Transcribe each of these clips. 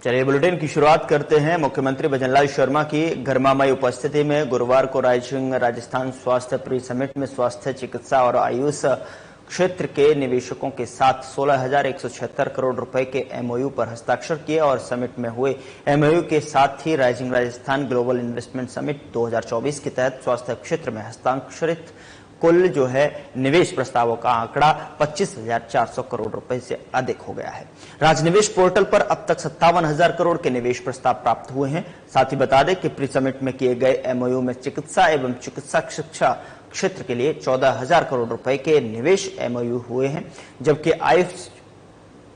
चलिए बुलेटिन की शुरुआत करते हैं। मुख्यमंत्री भजनलाल शर्मा की गर्मामयी उपस्थिति में गुरुवार को रायसिंह राजस्थान स्वास्थ्य प्री समिट में स्वास्थ्य, चिकित्सा और आयुष क्षेत्र के निवेशकों के साथ 16,176 करोड़ रुपए के एमओयू पर हस्ताक्षर किए और समिट में हुए एमओयू के साथ ही rising Rajasthan global investment summit 2024 के तहत स्वास्थ्य क्षेत्र में हस्ताक्षरित कुल जो है निवेश प्रस्तावों का आंकड़ा 25,400 करोड़ रुपए से अधिक हो गया है। राजनिवेश पोर्टल पर अब तक 57,000 करोड़ के निवेश प्रस्ताव प्राप्त हुए हैं। साथ ही बता दें कि प्री समिट में किए गए एमओयू में चिकित्सा एवं चिकित्सा शिक्षा क्षेत्र के लिए 14,000 करोड़ रुपए के निवेश एमओयू हुए हैं, जबकि आयुष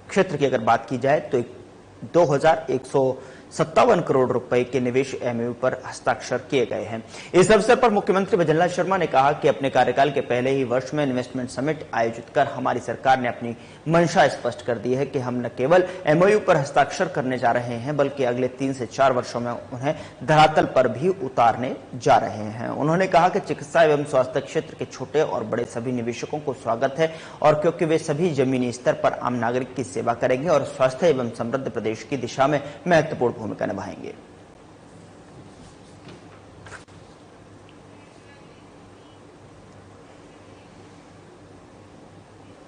क्षेत्र की अगर बात की जाए तो 2,157 करोड़ रुपए के निवेश एमओयू पर हस्ताक्षर किए गए हैं। इस अवसर पर मुख्यमंत्री भजनलाल शर्मा ने कहा कि अपने कार्यकाल के पहले ही वर्ष में इन्वेस्टमेंट समिट आयोजित कर हमारी सरकार ने अपनी मंशा स्पष्ट कर दी है कि हम न केवल एमओयू पर हस्ताक्षर करने जा रहे हैं, बल्कि अगले 3 से 4 वर्षों में उन्हें धरातल पर भी उतारने जा रहे हैं। उन्होंने कहा कि चिकित्सा एवं स्वास्थ्य क्षेत्र के छोटे और बड़े सभी निवेशकों को स्वागत है, और क्योंकि वे सभी जमीनी स्तर पर आम नागरिक की सेवा करेंगे और स्वास्थ्य एवं समृद्ध प्रदेश की दिशा में महत्वपूर्ण भूमिका निभाएंगे।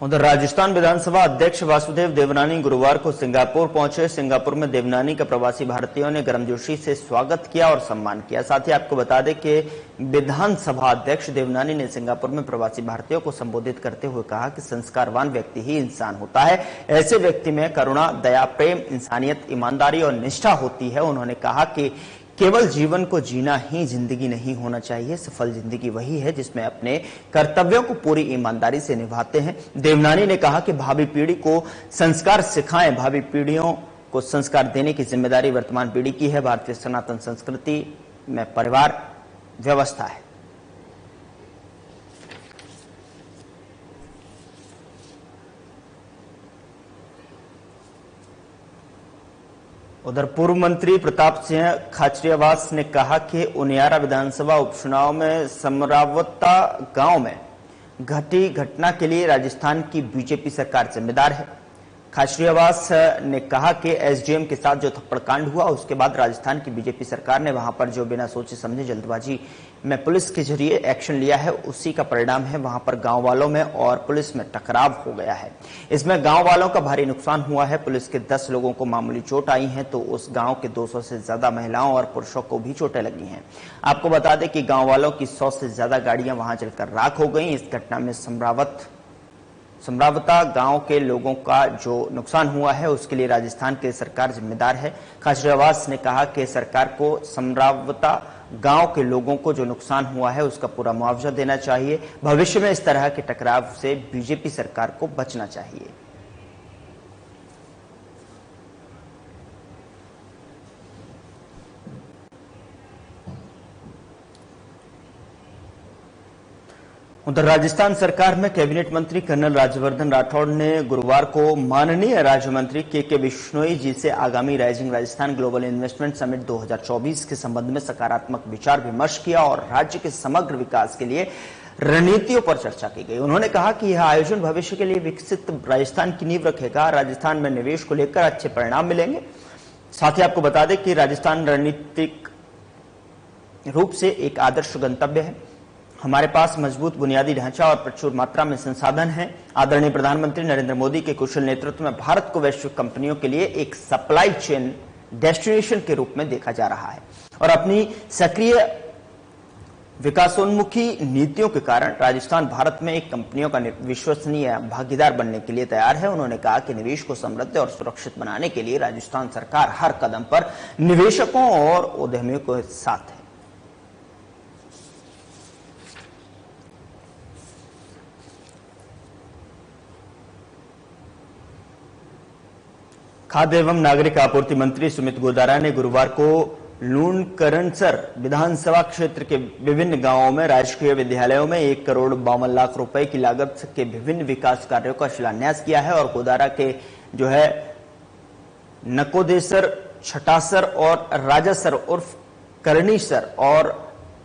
उधर राजस्थान विधानसभा अध्यक्ष वासुदेव देवनानी गुरुवार को सिंगापुर पहुंचे। सिंगापुर में देवनानी का प्रवासी भारतीयों ने गर्मजोशी से स्वागत किया और सम्मान किया। साथ ही आपको बता दें कि विधानसभा अध्यक्ष देवनानी ने सिंगापुर में प्रवासी भारतीयों को संबोधित करते हुए कहा कि संस्कारवान व्यक्ति ही इंसान होता है। ऐसे व्यक्ति में करुणा, दया, प्रेम, इंसानियत, ईमानदारी और निष्ठा होती है। उन्होंने कहा कि केवल जीवन को जीना ही जिंदगी नहीं होना चाहिए, सफल जिंदगी वही है जिसमें अपने कर्तव्यों को पूरी ईमानदारी से निभाते हैं। देवनानी ने कहा कि भावी पीढ़ी को संस्कार सिखाएं, भावी पीढ़ियों को संस्कार देने की जिम्मेदारी वर्तमान पीढ़ी की है। भारतीय सनातन संस्कृति में परिवार व्यवस्था है। उधर पूर्व मंत्री प्रताप सिंह खाचरियावास ने कहा कि उनियारा विधानसभा उपचुनाव में समरावता गांव में घटी घटना के लिए राजस्थान की बीजेपी सरकार जिम्मेदार है। खाचरियावास ने कहा कि एसडीएम के साथ जो थप्पड़ कांड हुआ, उसके बाद राजस्थान की बीजेपी सरकार ने वहां पर जो बिना सोचे समझे जल्दबाजी में पुलिस के जरिए एक्शन लिया है, उसी का परिणाम है वहां पर गांव वालों में और पुलिस में टकराव हो गया है। इसमें गांव वालों का भारी नुकसान हुआ है। पुलिस के 10 लोगों को मामूली चोट आई है, तो उस गांव के 200 से ज्यादा महिलाओं और पुरुषों को भी चोटें लगी हैं। आपको बता दें कि गांव वालों की 100 से ज्यादा गाड़ियां वहां जलकर राख हो गई। इस घटना में समरावता गांव के लोगों का जो नुकसान हुआ है, उसके लिए राजस्थान की सरकार जिम्मेदार है। खाचरियावास ने कहा कि सरकार को समरावता गांव के लोगों को जो नुकसान हुआ है उसका पूरा मुआवजा देना चाहिए। भविष्य में इस तरह के टकराव से बीजेपी सरकार को बचना चाहिए। उधर राजस्थान सरकार में कैबिनेट मंत्री कर्नल राज्यवर्धन राठौड़ ने गुरुवार को माननीय राज्य मंत्री के बिश्नोई जी से आगामी rising Rajasthan global investment summit 2024 के संबंध में सकारात्मक विचार विमर्श किया और राज्य के समग्र विकास के लिए रणनीतियों पर चर्चा की गई। उन्होंने कहा कि यह आयोजन भविष्य के लिए विकसित राजस्थान की नींव रखेगा। राजस्थान में निवेश को लेकर अच्छे परिणाम मिलेंगे। साथ ही आपको बता दें कि राजस्थान रणनीतिक रूप से एक आदर्श गंतव्य है। हमारे पास मजबूत बुनियादी ढांचा और प्रचुर मात्रा में संसाधन हैं। आदरणीय प्रधानमंत्री नरेंद्र मोदी के कुशल नेतृत्व में भारत को वैश्विक कंपनियों के लिए एक सप्लाई चेन डेस्टिनेशन के रूप में देखा जा रहा है और अपनी सक्रिय विकासोन्मुखी नीतियों के कारण राजस्थान भारत में एक कंपनियों का विश्वसनीय भागीदार बनने के लिए तैयार है। उन्होंने कहा कि निवेश को समृद्ध और सुरक्षित बनाने के लिए राजस्थान सरकार हर कदम पर निवेशकों और उद्यमियों के साथ है। खाद्य एवं नागरिक आपूर्ति मंत्री सुमित गोदारा ने गुरुवार को लूणकरणसर विधानसभा क्षेत्र के विभिन्न गांवों में राजकीय विद्यालयों में 1 करोड़ 52 लाख रुपए की लागत के विभिन्न विकास कार्यों का शिलान्यास किया है। और गोदारा के जो है नकोदेसर, छटासर और राजासर उर्फ करनीसर और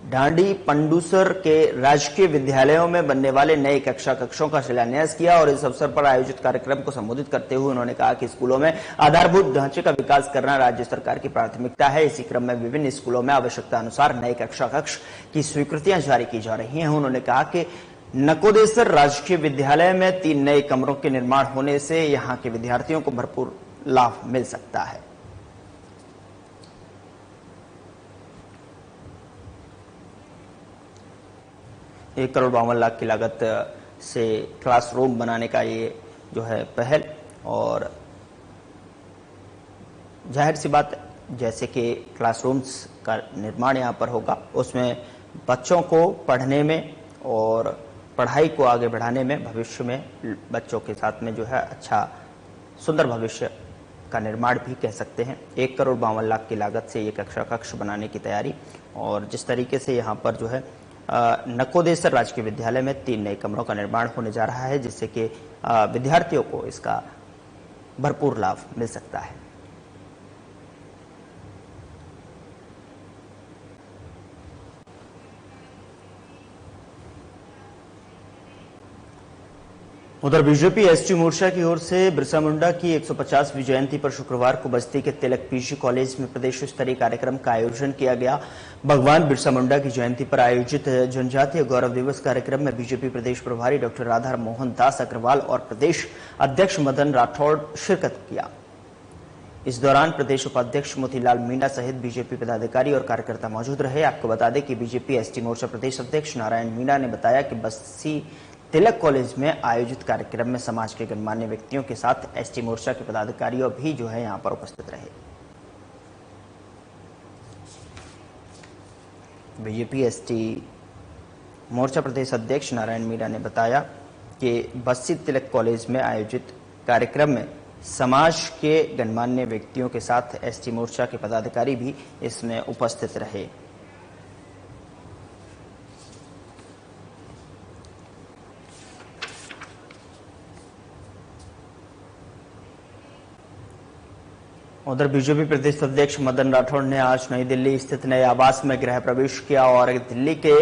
डांडी पंडूसर के राजकीय विद्यालयों में बनने वाले नए कक्षों का शिलान्यास किया और इस अवसर पर आयोजित कार्यक्रम को संबोधित करते हुए उन्होंने कहा कि स्कूलों में आधारभूत ढांचे का विकास करना राज्य सरकार की प्राथमिकता है। इसी क्रम में विभिन्न स्कूलों में आवश्यकता अनुसार नए कक्ष की स्वीकृतियां जारी की जा रही हैं। उन्होंने कहा कि नकोदेसर राजकीय विद्यालय में 3 नए कमरों के निर्माण होने से यहाँ के विद्यार्थियों को भरपूर लाभ मिल सकता है। ₹1,52,00,000 की लागत से क्लासरूम बनाने का ये जो है पहल, और जाहिर सी बात जैसे कि क्लासरूम्स का निर्माण यहाँ पर होगा, उसमें बच्चों को पढ़ने में और पढ़ाई को आगे बढ़ाने में भविष्य में बच्चों के साथ में जो है अच्छा सुंदर भविष्य का निर्माण भी कह सकते हैं। 1,52,00,000 की लागत से ये कक्ष बनाने की तैयारी, और जिस तरीके से यहाँ पर जो है नकोदेसर राजकीय विद्यालय में 3 नए कमरों का निर्माण होने जा रहा है, जिससे कि विद्यार्थियों को इसका भरपूर लाभ मिल सकता है। उधर बीजेपी एसटी मोर्चा की ओर से बिरसा मुंडा की 150वीं जयंती पर शुक्रवार को बस्ती के तिलक पीजी कॉलेज में प्रदेश स्तरीय कार्यक्रम का आयोजन किया गया। भगवान बिरसा मुंडा की जयंती पर आयोजित जनजातीय गौरव दिवस कार्यक्रम में बीजेपी प्रदेश प्रभारी डॉक्टर राधा मोहन दास अग्रवाल और प्रदेश अध्यक्ष मदन राठौड़ शिरकत किया। इस दौरान प्रदेश उपाध्यक्ष मोतीलाल मीणा सहित बीजेपी पदाधिकारी और कार्यकर्ता मौजूद रहे। आपको बता दें कि बीजेपी एसटी मोर्चा प्रदेश अध्यक्ष नारायण मीणा ने बताया कि बस्ती तिलक कॉलेज में आयोजित कार्यक्रम में समाज के गणमान्य व्यक्तियों के साथ एसटी मोर्चा के पदाधिकारी भी जो है यहां पर उपस्थित रहे। बीजेपी एसटी मोर्चा प्रदेश अध्यक्ष नारायण मीणा ने बताया कि बस्ती तिलक कॉलेज में आयोजित कार्यक्रम में समाज के गणमान्य व्यक्तियों के साथ एसटी मोर्चा के पदाधिकारी भी इसमें उपस्थित रहे। उधर बीजेपी प्रदेश अध्यक्ष मदन राठौड़ ने आज नई दिल्ली स्थित नए आवास में गृह प्रवेश किया और दिल्ली के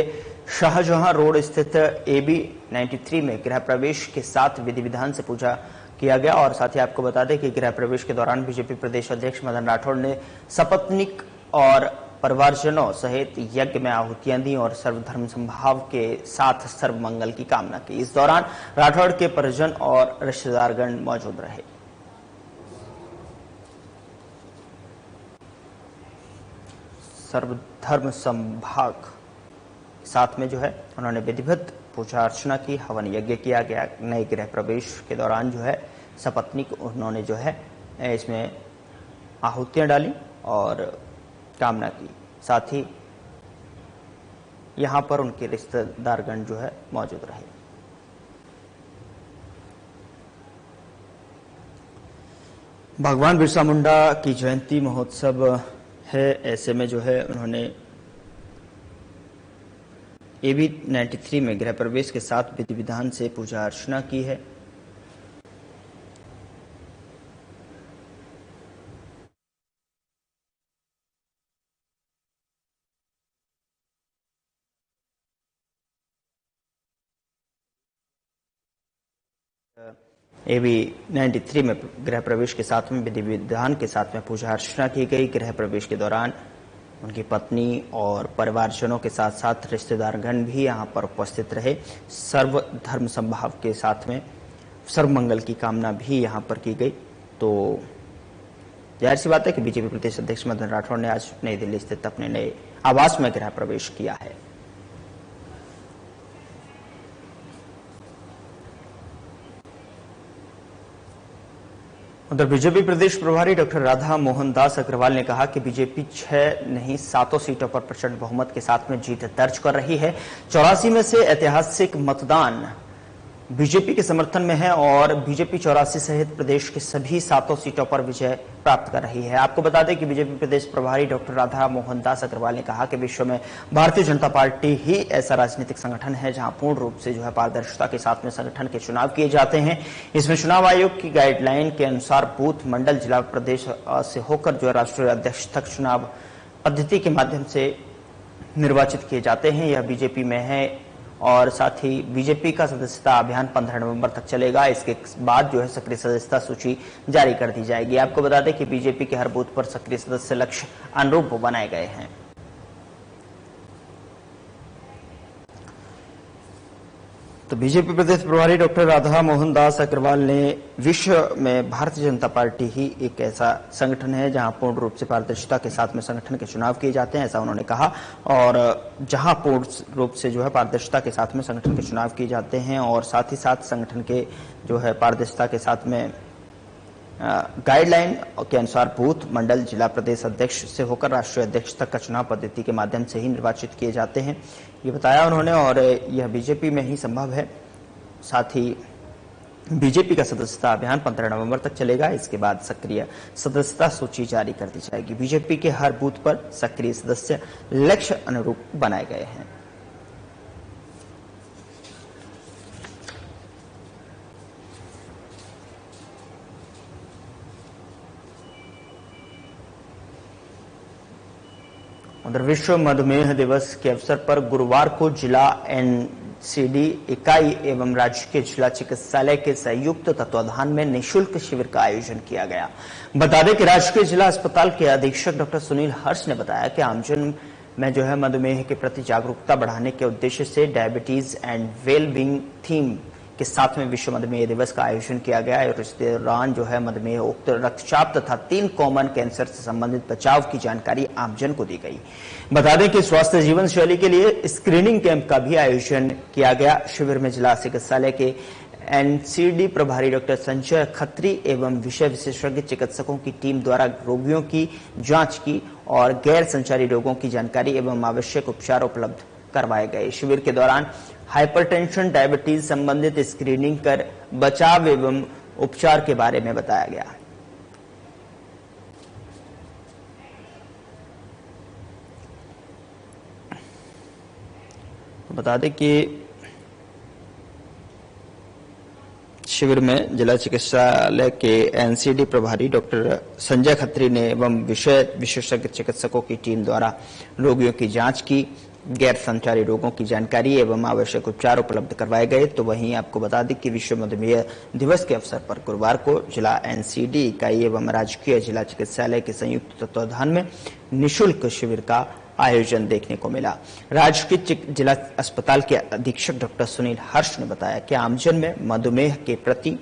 शाहजहां रोड स्थित AB 93 में गृह प्रवेश के साथ विधि विधान से पूजा किया गया। और साथ ही आपको बता दें कि गृह प्रवेश के दौरान बीजेपी प्रदेश अध्यक्ष मदन राठौड़ ने सपत्नीक और परिवारजनों सहित यज्ञ में आहुतियां दी और सर्वधर्म समभाव के साथ सर्व मंगल की कामना की। इस दौरान राठौड़ के परिजन और रिश्तेदारगण मौजूद रहे। सर्वधर्म संभाग साथ में जो है उन्होंने विधिवत पूजा अर्चना की, हवन यज्ञ किया गया। नए गृह प्रवेश के दौरान जो है सपत्नी को उन्होंने जो है इसमें आहुतियां डाली और कामना की। साथ ही यहां पर उनके रिश्तेदारगण जो है मौजूद रहे। भगवान बिरसा मुंडा की जयंती महोत्सव है, ऐसे में जो है उन्होंने AB 93 में गृह प्रवेश के साथ विधि विधान से पूजा अर्चना की है। AB 93 में गृह प्रवेश के साथ में विधि विधान के साथ में पूजा अर्चना की गई। गृह प्रवेश के दौरान उनकी पत्नी और परिवारजनों के साथ साथ रिश्तेदारगण भी यहां पर उपस्थित रहे। सर्व धर्म समभाव के साथ में सर्व मंगल की कामना भी यहां पर की गई। तो जाहिर सी बात है कि बीजेपी प्रदेश अध्यक्ष मदन राठौड़ ने आज नई दिल्ली स्थित अपने नए आवास में गृह प्रवेश किया है। उधर बीजेपी प्रदेश प्रभारी डॉक्टर राधा मोहन दास अग्रवाल ने कहा कि बीजेपी 6 नहीं 7 सीटों पर प्रचंड बहुमत के साथ में जीत दर्ज कर रही है। 84 में से ऐतिहासिक मतदान बीजेपी के समर्थन में है और बीजेपी 84 सहित प्रदेश के सभी 7 सीटों पर विजय प्राप्त कर रही है। आपको बता दें कि बीजेपी प्रदेश प्रभारी डॉक्टर राधा मोहन दास अग्रवाल ने कहा कि विश्व में भारतीय जनता पार्टी ही ऐसा राजनीतिक संगठन है जहां पूर्ण रूप से जो है पारदर्शिता के साथ में संगठन के चुनाव किए जाते हैं। इसमें चुनाव आयोग की गाइडलाइन के अनुसार बूथ, मंडल, जिला, प्रदेश से होकर जो है राष्ट्रीय अध्यक्ष तक चुनाव पद्धति के माध्यम से निर्वाचित किए जाते हैं। यह बीजेपी में है और साथ ही बीजेपी का सदस्यता अभियान 15 नवंबर तक चलेगा। इसके बाद जो है सक्रिय सदस्यता सूची जारी कर दी जाएगी। आपको बता दें कि बीजेपी के हर बूथ पर सक्रिय सदस्य लक्ष्य अनुरूप बनाए गए हैं। तो बीजेपी प्रदेश प्रभारी डॉक्टर राधा मोहन दास अग्रवाल ने विश्व में भारतीय जनता पार्टी ही एक ऐसा संगठन है जहां पूर्ण रूप से पारदर्शिता के साथ में संगठन के चुनाव किए जाते हैं, ऐसा उन्होंने कहा। और जहां पूर्ण रूप से जो है पारदर्शिता के साथ में संगठन के चुनाव किए जाते हैं और साथ ही साथ संगठन के जो है पारदर्शिता के साथ में गाइडलाइन के अनुसार बूथ, मंडल, जिला, प्रदेश अध्यक्ष से होकर राष्ट्रीय अध्यक्ष तक का चुनाव पद्धति के माध्यम से ही निर्वाचित किए जाते हैं, ये बताया उन्होंने। और यह बीजेपी में ही संभव है। साथ ही बीजेपी का सदस्यता अभियान 15 नवंबर तक चलेगा। इसके बाद सक्रिय सदस्यता सूची जारी कर दी जाएगी। बीजेपी के हर बूथ पर सक्रिय सदस्य लक्ष्य अनुरूप बनाए गए हैं। उधर विश्व मधुमेह दिवस के अवसर पर गुरुवार को जिला एनसीडी इकाई एवं राजकीय जिला चिकित्सालय के संयुक्त तत्वाधान में निःशुल्क शिविर का आयोजन किया गया। बता दें कि राजकीय जिला अस्पताल के अधीक्षक डॉक्टर सुनील हर्ष ने बताया कि आमजन में जो है मधुमेह के प्रति जागरूकता बढ़ाने के उद्देश्य से डायबिटीज एंड वेलबींग थीम के साथ में विश्व मधुमेह दिवस का आयोजन किया गया और इस दौरान जो है मधुमेह, उक्त रक्तचाप तथा 3 कॉमन कैंसर से संबंधित बचाव की जानकारी आमजन को दी गई। बता दें कि स्वास्थ्य जीवन शैली के लिए स्क्रीनिंग कैंप का भी आयोजन किया गया। शिविर में जिला चिकित्सालय के एनसीडी प्रभारी डॉक्टर संजय खत्री एवं विषय विशेषज्ञ चिकित्सकों की टीम द्वारा रोगियों की जांच की और गैर संचारी रोगों की जानकारी एवं आवश्यक उपचार उपलब्ध करवाए गए। शिविर के दौरान हाइपरटेंशन, डायबिटीज संबंधित स्क्रीनिंग कर बचाव एवं उपचार के बारे में बताया गया। बता दें कि शिविर में जिला चिकित्सालय के एनसीडी प्रभारी डॉक्टर संजय खत्री ने एवं विषय विशेषज्ञ चिकित्सकों की टीम द्वारा रोगियों की जांच की, गैर संचारी रोगों की जानकारी एवं आवश्यक उपचार उपलब्ध करवाए गए। तो वहीं आपको बता दें कि विश्व मधुमेह दिवस के अवसर पर गुरुवार को जिला एनसीडी इकाई एवं राजकीय जिला चिकित्सालय के संयुक्त तत्वाधान में निःशुल्क शिविर का आयोजन देखने को मिला। राजकीय जिला अस्पताल के अधीक्षक डॉक्टर सुनील हर्ष ने बताया कि आमजन में मधुमेह के प्रति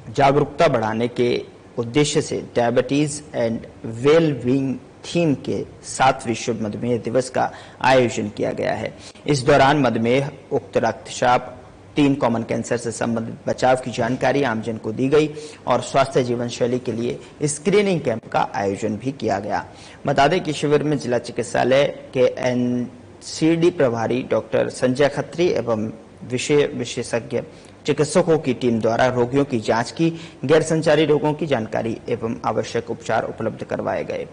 जागरूकता बढ़ाने के उद्देश्य से डायबिटीज एंड वेलबींग थीम के साथ विश्व मधुमेह दिवस का आयोजन किया गया है। इस दौरान मधुमेह, उक्त रक्तचाप, 3 कॉमन कैंसर से संबंधित बचाव की जानकारी आमजन को दी गई और स्वास्थ्य जीवन शैली के लिए स्क्रीनिंग कैंप का आयोजन भी किया गया। बता दें कि शिविर में जिला चिकित्सालय के एनसीडी प्रभारी डॉक्टर संजय खत्री एवं विषय विशेषज्ञ चिकित्सकों की टीम द्वारा रोगियों की जांच की, गैर संचारी रोगों की जानकारी एवं आवश्यक उपचार उपलब्ध करवाए गए।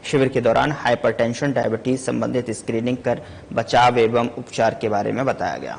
शिविर के दौरान हाइपरटेंशन, डायबिटीज संबंधित स्क्रीनिंग कर बचाव एवं उपचार के बारे में बताया गया।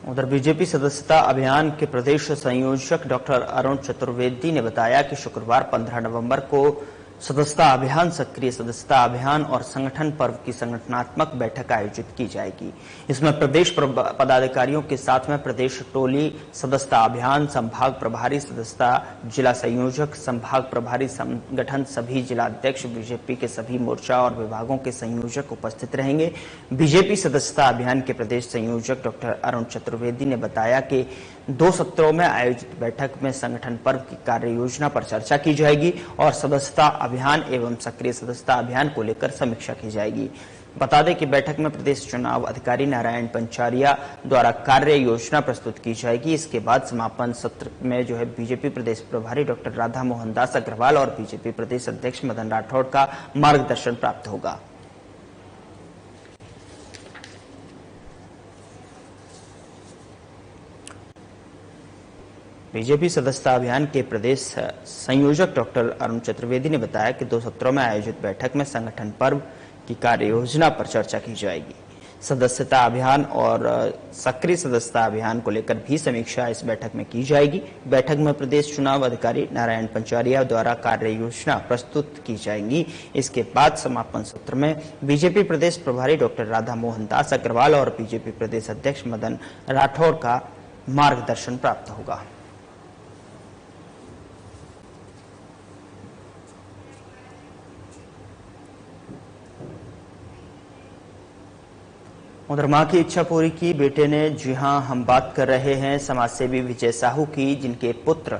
उधर बीजेपी सदस्यता अभियान के प्रदेश संयोजक डॉक्टर अरुण चतुर्वेदी ने बताया कि शुक्रवार 15 नवंबर को सदस्यता अभियान, सक्रिय सदस्यता अभियान और संगठन पर्व की संगठनात्मक बैठक आयोजित की जाएगी। इसमें प्रदेश पदाधिकारियों के साथ में प्रदेश टोली सदस्यता अभियान, संभाग प्रभारी सदस्यता, जिला संयोजक, संभाग प्रभारी संगठन, सभी जिला अध्यक्ष, बीजेपी के सभी मोर्चा और विभागों के संयोजक उपस्थित रहेंगे। बीजेपी सदस्यता अभियान के प्रदेश संयोजक डॉक्टर अरुण चतुर्वेदी ने बताया कि 2 सत्रों में आयोजित बैठक में संगठन पर्व की कार्य योजना पर चर्चा की जाएगी और सदस्यता अभियान एवं सक्रिय सदस्यता अभियान को लेकर समीक्षा की जाएगी। बता दें कि बैठक में प्रदेश चुनाव अधिकारी नारायण पंचारिया द्वारा कार्य योजना प्रस्तुत की जाएगी। इसके बाद समापन सत्र में जो है बीजेपी प्रदेश प्रभारी डॉक्टर राधा मोहन दास अग्रवाल और बीजेपी प्रदेश अध्यक्ष मदन राठौड़ का मार्गदर्शन प्राप्त होगा। बीजेपी सदस्यता अभियान के प्रदेश संयोजक डॉक्टर अरुण चतुर्वेदी ने बताया कि 2 सत्रों में आयोजित बैठक में संगठन पर्व की कार्य योजना पर चर्चा की जाएगी। सदस्यता अभियान और सक्रिय सदस्यता अभियान को लेकर भी समीक्षा इस बैठक में की जाएगी। बैठक में प्रदेश चुनाव अधिकारी नारायण पंचारिया द्वारा कार्य योजना प्रस्तुत की जाएगी। इसके बाद समापन सत्र में बीजेपी प्रदेश प्रभारी डॉक्टर राधा मोहन दास अग्रवाल और बीजेपी प्रदेश अध्यक्ष मदन राठौर का मार्गदर्शन प्राप्त होगा। उधर मां की इच्छा पूरी की बेटे ने। जी हां, हम बात कर रहे हैं समाजसेवी विजय साहू की, जिनके पुत्र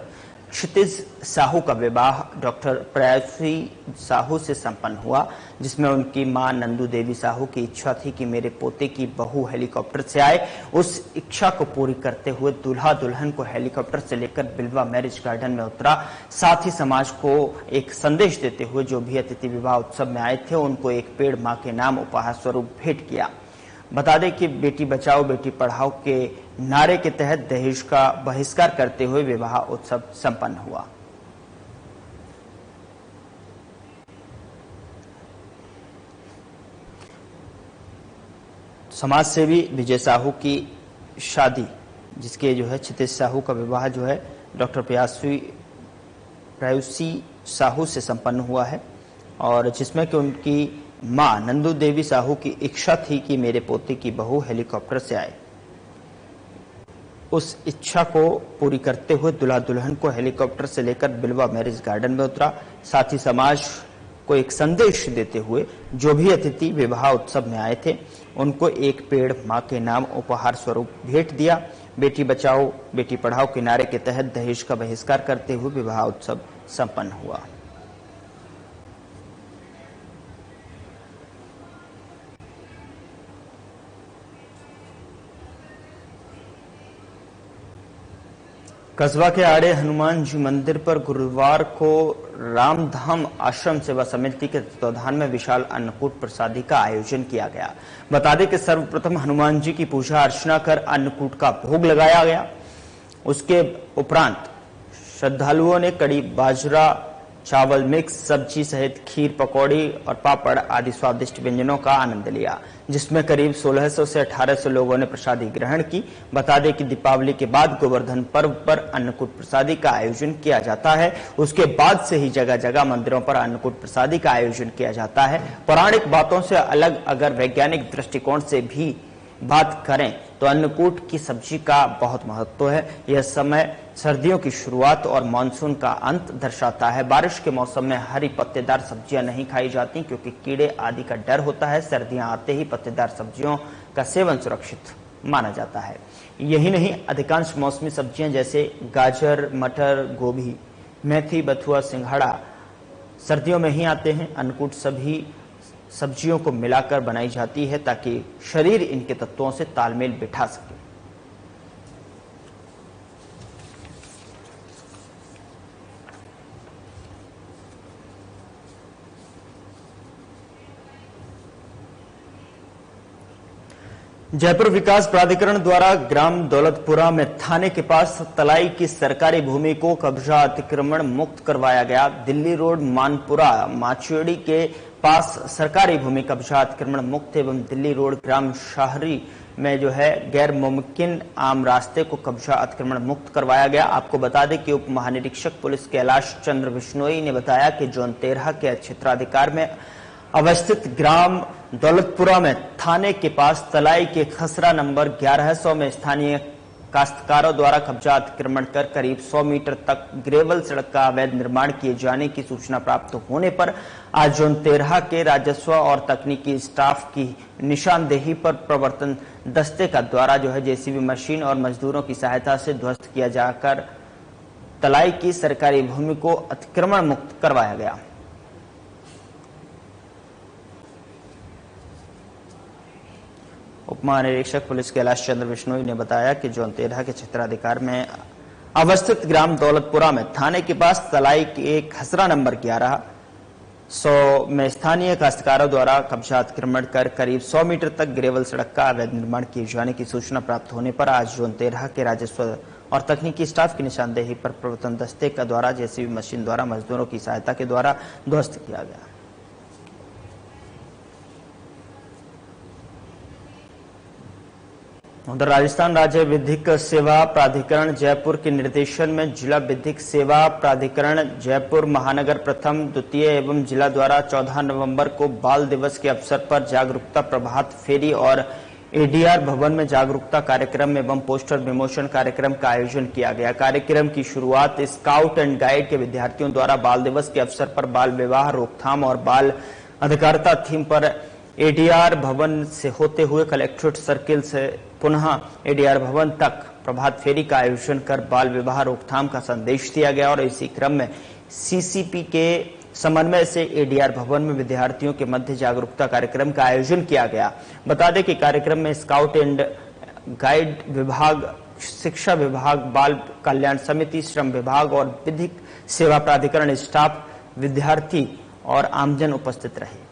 क्षितिज साहू का विवाह डॉक्टर प्रयासी साहू से संपन्न हुआ, जिसमें उनकी मां नंदू देवी साहू की इच्छा थी कि मेरे पोते की बहू हेलीकॉप्टर से आए। उस इच्छा को पूरी करते हुए दूल्हा दुल्हन को हेलीकॉप्टर से लेकर बिलवा मैरिज गार्डन में उतरा। साथ ही समाज को एक संदेश देते हुए जो भी अतिथि विवाह उत्सव में आए थे उनको एक पेड़ मां के नाम उपहार स्वरूप भेंट किया। बता दें कि बेटी बचाओ बेटी पढ़ाओ के नारे के तहत दहेज का बहिष्कार करते हुए विवाह उत्सव संपन्न हुआ। समाज सेवी विजय साहू की शादी, जिसके जो है क्षितिज साहू का विवाह जो है डॉक्टर प्रयासी साहू से संपन्न हुआ है, और जिसमें कि उनकी मां नंदू देवी साहू की इच्छा थी कि मेरे पोते की बहू हेलीकॉप्टर से आए। उस इच्छा को पूरी करते हुए दूल्हा दुल्हन को हेलीकॉप्टर से लेकर बिलवा मैरिज गार्डन में उतरा। साथ ही समाज को एक संदेश देते हुए जो भी अतिथि विवाह उत्सव में आए थे उनको एक पेड़ मां के नाम उपहार स्वरूप भेंट दिया। बेटी बचाओ बेटी पढ़ाओ के नारे के तहत दहेज का बहिष्कार करते हुए विवाह उत्सव संपन्न हुआ। कस्बा के आड़े हनुमान जी मंदिर पर गुरुवार को रामधाम आश्रम सेवा समिति के तत्वाधान में विशाल अन्नकूट प्रसादी का आयोजन किया गया। बता दें कि सर्वप्रथम हनुमान जी की पूजा अर्चना कर अन्नकूट का भोग लगाया गया। उसके उपरांत श्रद्धालुओं ने कड़ी बाजरा चावल मिक्स सब्जी सहित खीर पकौड़ी और पापड़ आदि स्वादिष्ट व्यंजनों का आनंद लिया, जिसमें करीब 1600 से 1800 लोगों ने प्रसादी ग्रहण की। बता दें कि दीपावली के बाद गोवर्धन पर्व पर अन्नकूट प्रसादी का आयोजन किया जाता है। उसके बाद से ही जगह जगह मंदिरों पर अन्नकूट प्रसादी का आयोजन किया जाता है। पौराणिक बातों से अलग अगर वैज्ञानिक दृष्टिकोण से भी बात करें तो अन्नकूट की सब्जी का बहुत महत्व है। यह समय सर्दियों की शुरुआत और मानसून का अंत दर्शाता है। बारिश के मौसम में हरी पत्तेदार सब्जियां नहीं खाई जाती क्योंकि कीड़े आदि का डर होता है। सर्दियां आते ही पत्तेदार सब्जियों का सेवन सुरक्षित माना जाता है। यही नहीं, अधिकांश मौसमी सब्जियां जैसे गाजर, मटर, गोभी, मेथी, बथुआ, सिंघाड़ा सर्दियों में ही आते हैं। अन्नकूट सभी सब्जियों को मिलाकर बनाई जाती है ताकि शरीर इनके तत्वों से तालमेल बिठा सके। जयपुर विकास प्राधिकरण द्वारा ग्राम दौलतपुरा में थाने के पास तलाई की सरकारी भूमि को कब्जा अतिक्रमण मुक्त करवाया गया। दिल्ली रोड मानपुरा माचेड़ी के पास सरकारी भूमि कब्जा अतिक्रमण मुक्त एवं दिल्ली रोड ग्राम शाहरी में जो है गैर मुमकिन आम रास्ते को कब्जा अतिक्रमण मुक्त करवाया गया। आपको बता दें कि उप महानिरीक्षक पुलिस कैलाश चंद्र बिश्नोई ने बताया कि जोन 13 के क्षेत्राधिकार में अवस्थित ग्राम दौलतपुरा में थाने के पास तलाई के खसरा नंबर 1100 में स्थानीय काश्तकारों द्वारा कब्जा अतिक्रमण कर करीब 100 मीटर तक ग्रेवल सड़क का अवैध निर्माण किए जाने की सूचना प्राप्त होने पर आज जोन 13 के राजस्व और तकनीकी स्टाफ की निशानदेही पर प्रवर्तन दस्ते का द्वारा जो है जेसीबी मशीन और मजदूरों की सहायता से ध्वस्त किया जाकर तलाई की सरकारी भूमि को अतिक्रमण मुक्त करवाया गया। उप महानिरीक्षक पुलिस कैलाश चंद्र बिश्नोई ने बताया कि जोन 13 के क्षेत्राधिकार में अवस्थित ग्राम दौलतपुरा में थाने के पास तलाई के खसरा नंबर 1100 में स्थानीय काश्तकारों द्वारा कब्जा अतिक्रमण कर करीब 100 मीटर तक ग्रेवल सड़क का अवैध निर्माण किए जाने की सूचना प्राप्त होने पर आज जोन 13 के राजस्व और तकनीकी स्टाफ की निशानदेही पर प्रवर्तन दस्ते का द्वारा जेसीबी मशीन द्वारा मजदूरों की सहायता के द्वारा ध्वस्त किया गया। उधर राजस्थान राज्य विधिक सेवा प्राधिकरण जयपुर के निर्देशन में जिला विधिक सेवा प्राधिकरण जयपुर महानगर प्रथम द्वितीय एवं जिला द्वारा 14 नवंबर को बाल दिवस के अवसर पर जागरूकता प्रभात फेरी और एडीआर भवन में जागरूकता कार्यक्रम एवं पोस्टर विमोचन कार्यक्रम का आयोजन किया गया। कार्यक्रम की शुरुआत स्काउट एंड गाइड के विद्यार्थियों द्वारा बाल दिवस के अवसर पर बाल विवाह रोकथाम और बाल अधिकारिता थीम पर एडीआर भवन से होते हुए कलेक्ट्रेट सर्किल से पुनः एडीआर भवन तक प्रभात फेरी का आयोजन कर बाल विवाह रोकथाम का संदेश दिया गया और इसी क्रम में सीसीपी के समन्वय से एडीआर भवन में विद्यार्थियों के मध्य जागरूकता कार्यक्रम का आयोजन किया गया। बता दें कि कार्यक्रम में स्काउट एंड गाइड विभाग, शिक्षा विभाग, बाल कल्याण समिति, श्रम विभाग और विधिक सेवा प्राधिकरण स्टाफ, विद्यार्थी और आमजन उपस्थित रहे।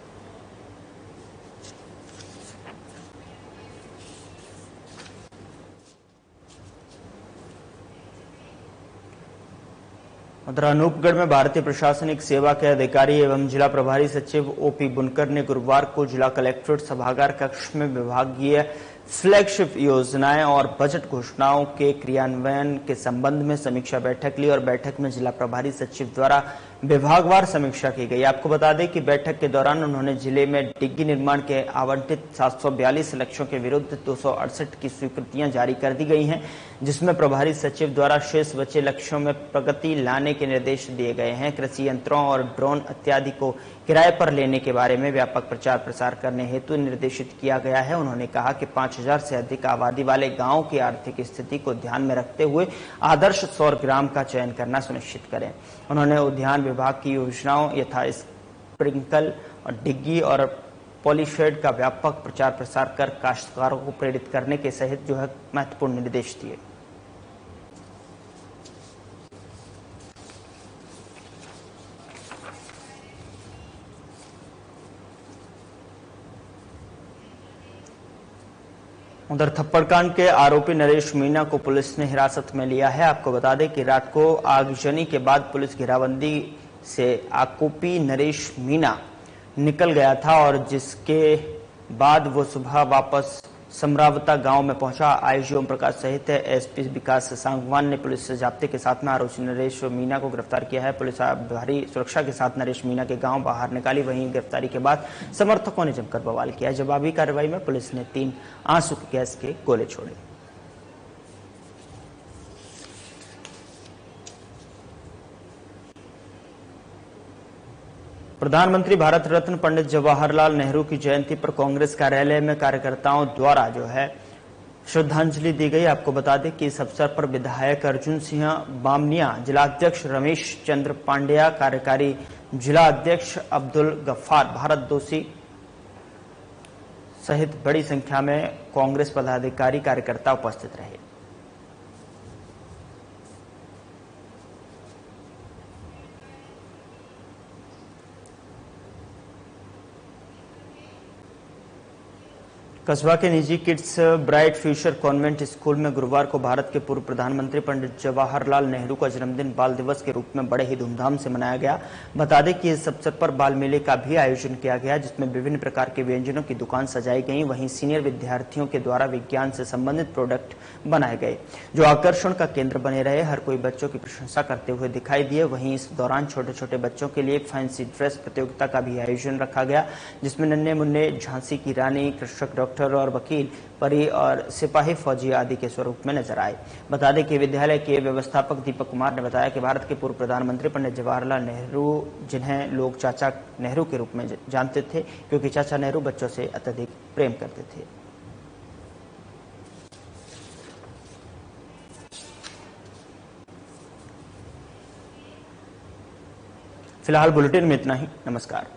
उधर अनूपगढ़ में भारतीय प्रशासनिक सेवा के अधिकारी एवं जिला प्रभारी सचिव ओपी बुनकर ने गुरुवार को जिला कलेक्ट्रेट सभागार कक्ष में विभागीय फ्लैगशिप योजनाएं और बजट घोषणाओं के क्रियान्वयन के संबंध में समीक्षा बैठक ली और बैठक में जिला प्रभारी सचिव द्वारा विभागवार समीक्षा की गई। आपको बता दें कि बैठक के दौरान उन्होंने जिले में डिग्गी निर्माण के आवंटित 742 लक्ष्यों के विरुद्ध 268 की स्वीकृतियां जारी कर दी गई हैं, जिसमें प्रभारी सचिव द्वारा शेष बचे लक्ष्यों में प्रगति लाने के निर्देश दिए गए हैं। कृषि यंत्रों और ड्रोन इत्यादि को किराए पर लेने के बारे में व्यापक प्रचार प्रसार करने हेतु निर्देशित किया गया है। उन्होंने कहा कि 5000 से अधिक आबादी वाले गांवों की आर्थिक स्थिति को ध्यान में रखते हुए आदर्श सौर ग्राम का चयन करना सुनिश्चित करें। उन्होंने उद्यान विभाग की योजनाओं यथा स्प्रिंकल और डिग्गी और पॉलीशेड का व्यापक प्रचार प्रसार कर काश्तकारों को प्रेरित करने के सहित जो है महत्वपूर्ण निर्देश दिए। उधर थप्पड़कांड के आरोपी नरेश मीणा को पुलिस ने हिरासत में लिया है। आपको बता दें कि रात को आगजनी के बाद पुलिस घेराबंदी से आरोपी नरेश मीणा निकल गया था और जिसके बाद वो सुबह वापस समरावता गांव में पहुंचा। आईजी ओम प्रकाश सहित एसपी विकास सांगवान ने पुलिस जाब्ते के साथ में आरोपी नरेश मीणा को गिरफ्तार किया है। पुलिस भारी सुरक्षा के साथ नरेश मीणा के गांव बाहर निकाली। वहीं गिरफ्तारी के बाद समर्थकों ने जमकर बवाल किया। जवाबी कार्रवाई में पुलिस ने 3 आंसू गैस के गोले छोड़े। प्रधानमंत्री भारत रत्न पंडित जवाहरलाल नेहरू की जयंती पर कांग्रेस कार्यालय में कार्यकर्ताओं द्वारा जो है श्रद्धांजलि दी गई। आपको बता दें कि इस अवसर पर विधायक अर्जुन सिंह बामनिया, जिलाध्यक्ष रमेश चंद्र पांड्या, कार्यकारी जिला अध्यक्ष अब्दुल गफ्फार, भारत दोषी सहित बड़ी संख्या में कांग्रेस पदाधिकारी कार्यकर्ता उपस्थित रहे। कस्बा के निजी kids bright future convent school में गुरुवार को भारत के पूर्व प्रधानमंत्री पंडित जवाहरलाल नेहरू का जन्मदिन बाल दिवस के रूप में बड़े ही धूमधाम से मनाया गया। बता दें कि इस अवसर पर बाल मेले का भी आयोजन किया गया, जिसमें विभिन्न प्रकार के व्यंजनों की दुकान सजाई गई। वहीं सीनियर विद्यार्थियों के द्वारा विज्ञान से संबंधित प्रोडक्ट बनाए गए जो आकर्षण का केंद्र बने रहे। हर कोई बच्चों की प्रशंसा करते हुए दिखाई दिए। वहीं इस दौरान छोटे छोटे बच्चों के लिए फैंसी ड्रेस प्रतियोगिता का भी आयोजन रखा गया, जिसमें नन्हे मुन्ने, झांसी की रानी, कृषक, डॉक्टर और वकील, परी और सिपाही, फौजी आदि के स्वरूप में नजर आए। बता दें कि विद्यालय के व्यवस्थापक दीपक कुमार ने बताया कि भारत के पूर्व प्रधानमंत्री पंडित जवाहरलाल नेहरू, जिन्हें लोग चाचा नेहरू के रूप में जानते थे, क्योंकि चाचा नेहरू बच्चों से अत्यधिक प्रेम करते थे। फिलहाल बुलेटिन में इतना ही। नमस्कार।